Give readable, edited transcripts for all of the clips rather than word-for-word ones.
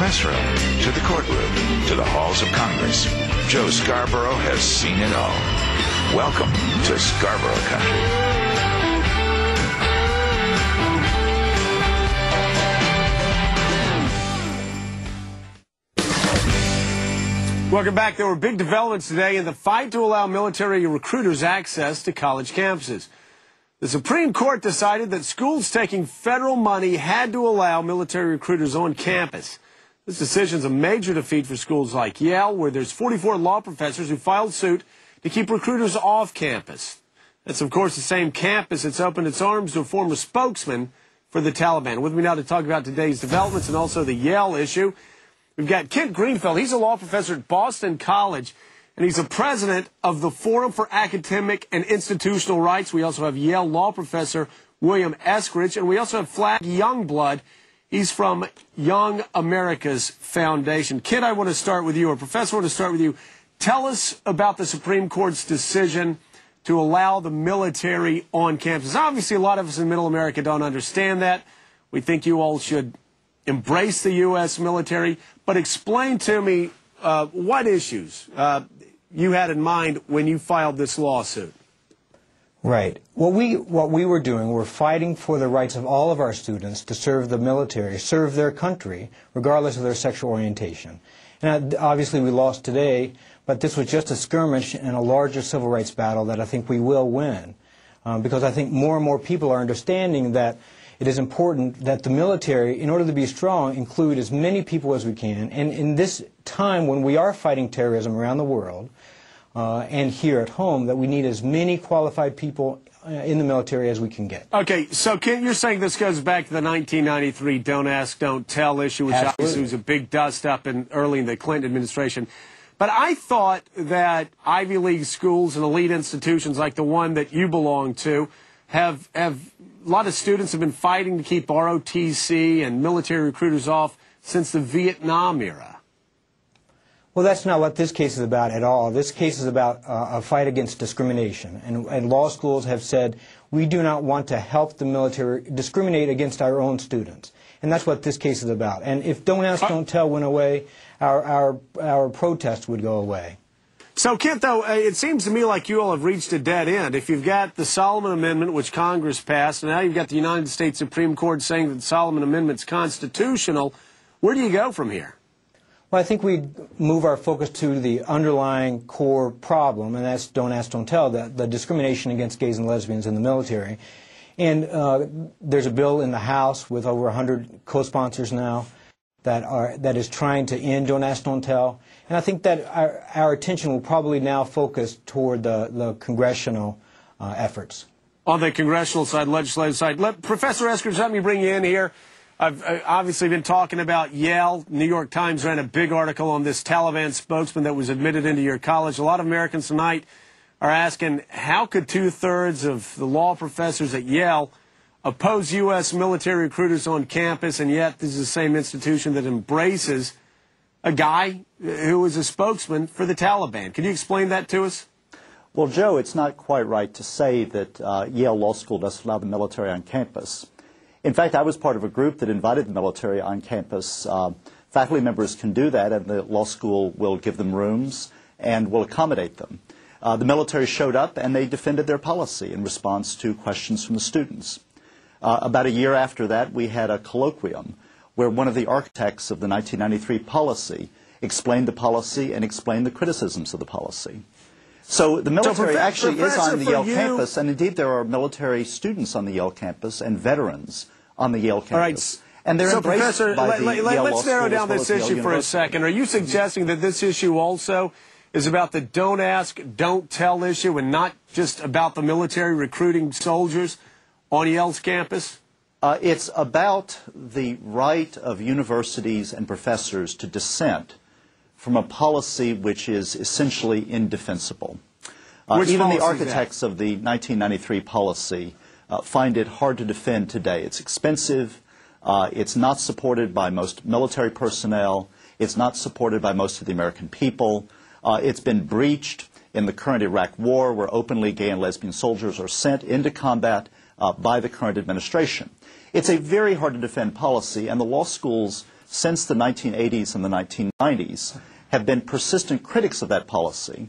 press room, to the courtroom, to the halls of Congress, Joe Scarborough has seen it all. Welcome to Scarborough Country. Welcome back. There were big developments today in the fight to allow military recruiters access to college campuses. The Supreme Court decided that schools taking federal money had to allow military recruiters on campus. This decision is a major defeat for schools like Yale, where there's 44 law professors who filed suit to keep recruiters off campus. That's, of course, the same campus that's opened its arms to a former spokesman for the Taliban. With me now to talk about today's developments and also the Yale issue, we've got Kent Greenfeld. He's a law professor at Boston College, and he's the president of the Forum for Academic and Institutional Rights. We also have Yale law professor William Eskridge, and we also have Flagg Youngblood. He's from Young America's Foundation. Kent, I want to start with you, or Professor, I want to start with you. Tell us about the Supreme Court's decision to allow the military on campus. Obviously, a lot of us in Middle America don't understand that. We think you all should embrace the U.S. military, but explain to me what issues you had in mind when you filed this lawsuit. Right. What we were doing, we're fighting for the rights of all of our students to serve the military, serve their country, regardless of their sexual orientation. And obviously we lost today, but this was just a skirmish in a larger civil rights battle that I think we will win. Because I think more and more people are understanding that it is important that the military, in order to be strong, include as many people as we can. And in this time when we are fighting terrorism around the world, and here at home, that we need as many qualified people in the military as we can get. Okay, so Kent, you're saying this goes back to the 1993 Don't Ask, Don't Tell issue, which obviously was a big dust-up early in the Clinton administration. But I thought that Ivy League schools and elite institutions like the one that you belong to have a lot of students have been fighting to keep ROTC and military recruiters off since the Vietnam era. Well, that's not what this case is about at all. This case is about a fight against discrimination. And law schools have said, we do not want to help the military discriminate against our own students. And that's what this case is about. And if Don't Ask, Don't Tell went away, our protest would go away. So, Kent, though, it seems to me like you all have reached a dead end. If you've got the Solomon Amendment, which Congress passed, and now you've got the United States Supreme Court saying that the Solomon Amendment's constitutional, where do you go from here? Well, I think we move our focus to the underlying core problem, and that's Don't Ask, Don't Tell, the discrimination against gays and lesbians in the military. And there's a bill in the House with over 100 co-sponsors now that is trying to end Don't Ask, Don't Tell. And I think that our attention will probably now focus toward the congressional efforts. On the congressional side, legislative side. Professor Eskridge, let me bring you in here. I've obviously been talking about Yale. New York Times ran a big article on this Taliban spokesman that was admitted into your college. A lot of Americans tonight are asking, how could two-thirds of the law professors at Yale oppose U.S. military recruiters on campus, and yet this is the same institution that embraces a guy who is a spokesman for the Taliban? Can you explain that to us? Well, Joe, it's not quite right to say that Yale Law School doesn't allow the military on campus. In fact, I was part of a group that invited the military on campus. Faculty members can do that, and the law school will give them rooms and will accommodate them. The military showed up, and they defended their policy in response to questions from the students. About a year after that, we had a colloquium where one of the architects of the 1993 policy explained the policy and explained the criticisms of the policy. So the military actually is on the Yale campus, and indeed there are military students on the Yale campus and veterans on the Yale campus. All right. And they're embraced Professor, by the Yale Law School. Let's narrow down this issue for a second. Are you suggesting that this issue also is about the Don't Ask, Don't Tell issue and not just about the military recruiting soldiers on Yale's campus? It's about the right of universities and professors to dissent from a policy which is essentially indefensible. Even the architects of the 1993 policy find it hard to defend today. It's expensive. It's not supported by most military personnel. It's not supported by most of the American people. It's been breached in the current Iraq war, where openly gay and lesbian soldiers are sent into combat by the current administration. It's a very hard to defend policy, and the law schools since the 1980s and the 1990s have been persistent critics of that policy.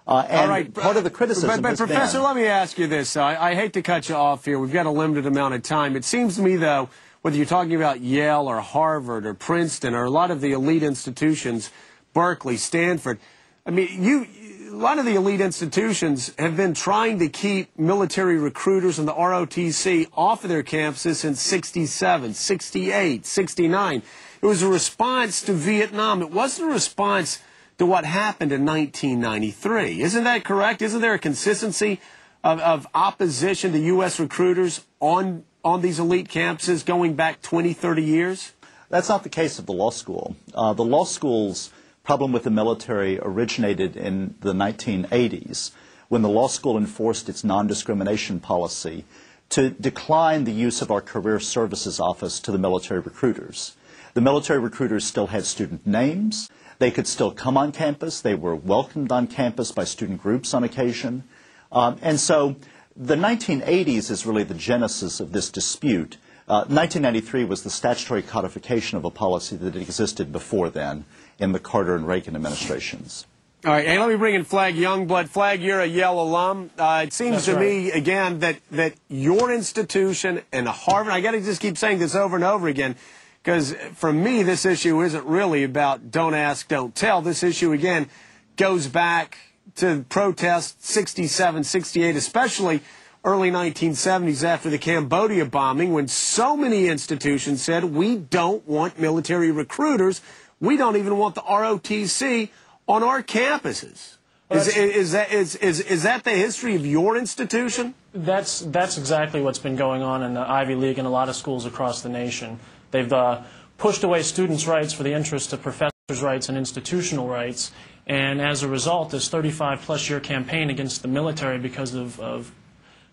And right, part of the criticism but has Professor, been... let me ask you this. I hate to cut you off here. We've got a limited amount of time. It seems to me, though, whether you're talking about Yale or Harvard or Princeton or a lot of the elite institutions, Berkeley, Stanford, I mean, a lot of the elite institutions have been trying to keep military recruiters and the ROTC off of their campuses since 67, 68, 69. It was a response to Vietnam. It wasn't a response to what happened in 1993. Isn't that correct? Isn't there a consistency of opposition to U.S. recruiters on these elite campuses going back 20, 30 years? That's not the case of the law school. The law school's problem with the military originated in the 1980s when the law school enforced its non-discrimination policy to decline the use of our career services office to the military recruiters. The military recruiters still had student names. They could still come on campus. They were welcomed on campus by student groups on occasion. And so the 1980s is really the genesis of this dispute. 1993 was the statutory codification of a policy that existed before then in the Carter and Reagan administrations. All right, hey, let me bring in Flagg Youngblood. Flagg, you're a Yale alum. It seems to me, again, that your institution and Harvard, I got to just keep saying this over and over again, because for me, this issue isn't really about don't ask, don't tell. This issue, again, goes back to protests 67, 68, especially early 1970s after the Cambodia bombing, when so many institutions said, we don't want military recruiters. We don't even want the ROTC on our campuses. Is that the history of your institution? That's exactly what's been going on in the Ivy League and a lot of schools across the nation. They've pushed away students' rights for the interest of professors' rights and institutional rights, and as a result, this 35-plus-year campaign against the military because of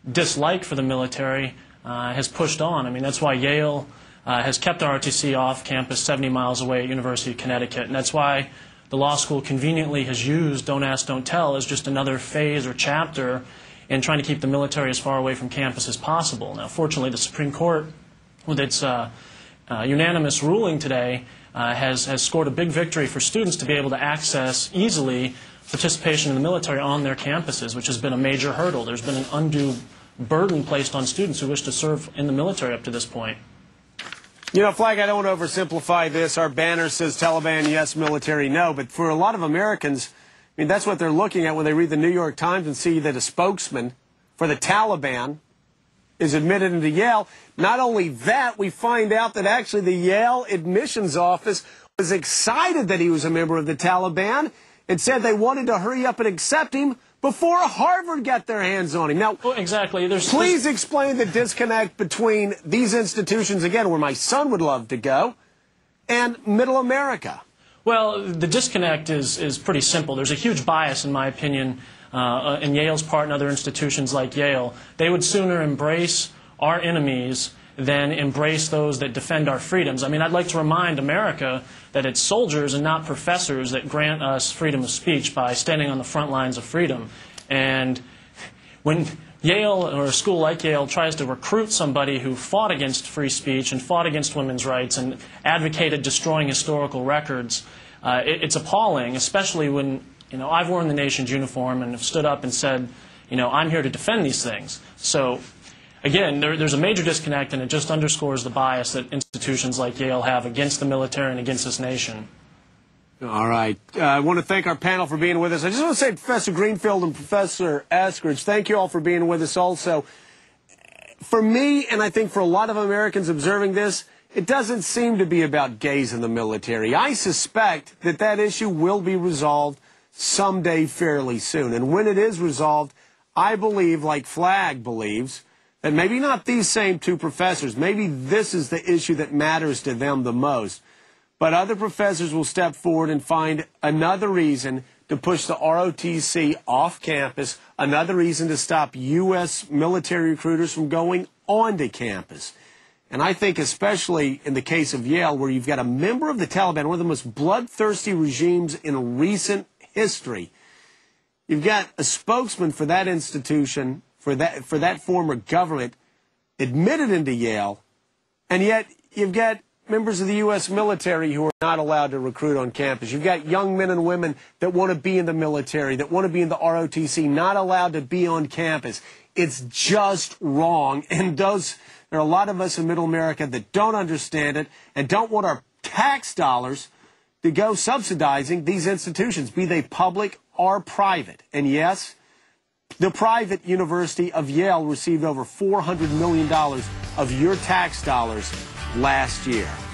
dislike for the military has pushed on. I mean, that's why Yale has kept ROTC off campus 70 miles away at University of Connecticut, and that's why the law school conveniently has used Don't Ask, Don't Tell as just another phase or chapter in trying to keep the military as far away from campus as possible. Now, fortunately, the Supreme Court, with its unanimous ruling today, has scored a big victory for students to be able to access easily participation in the military on their campuses, which has been a major hurdle. There's been an undue burden placed on students who wish to serve in the military up to this point. You know, Flagg, I don't want to oversimplify this. Our banner says Taliban yes, military no. But for a lot of Americans, I mean, that's what they're looking at when they read the New York Times and see that a spokesman for the Taliban is admitted into Yale. Not only that, we find out that actually the Yale admissions office was excited that he was a member of the Taliban and said they wanted to hurry up and accept him before Harvard got their hands on him. Now, well, exactly. Please explain the disconnect between these institutions, again, where my son would love to go, and Middle America. Well, the disconnect is pretty simple. There's a huge bias, in my opinion, in Yale's part and other institutions like Yale. They would sooner embrace our enemies than embrace those that defend our freedoms. I mean, I'd like to remind America that it's soldiers and not professors that grant us freedom of speech by standing on the front lines of freedom. And when Yale, or a school like Yale, tries to recruit somebody who fought against free speech and fought against women's rights and advocated destroying historical records, it's appalling, especially when, you know, I've worn the nation's uniform and have stood up and said, you know, I'm here to defend these things. So, again, there's a major disconnect, and it just underscores the bias that institutions like Yale have against the military and against this nation. All right. I want to thank our panel for being with us. I just want to say, Professor Greenfield and Professor Eskridge, thank you all for being with us also. For me, and I think for a lot of Americans observing this, it doesn't seem to be about gays in the military. I suspect that that issue will be resolved someday fairly soon. And when it is resolved, I believe, like Flagg believes, that maybe not these same two professors, maybe this is the issue that matters to them the most. But other professors will step forward and find another reason to push the ROTC off campus, another reason to stop U.S. military recruiters from going onto campus. And I think especially in the case of Yale, where you've got a member of the Taliban, one of the most bloodthirsty regimes in recent history, you've got a spokesman for that institution, for that former government, admitted into Yale, and yet you've got members of the U.S. military who are not allowed to recruit on campus. You've got young men and women that want to be in the military, that want to be in the ROTC, not allowed to be on campus. It's just wrong. And there are a lot of us in Middle America that don't understand it and don't want our tax dollars to go subsidizing these institutions, be they public or private. And yes, the private University of Yale received over $400 million of your tax dollars last year.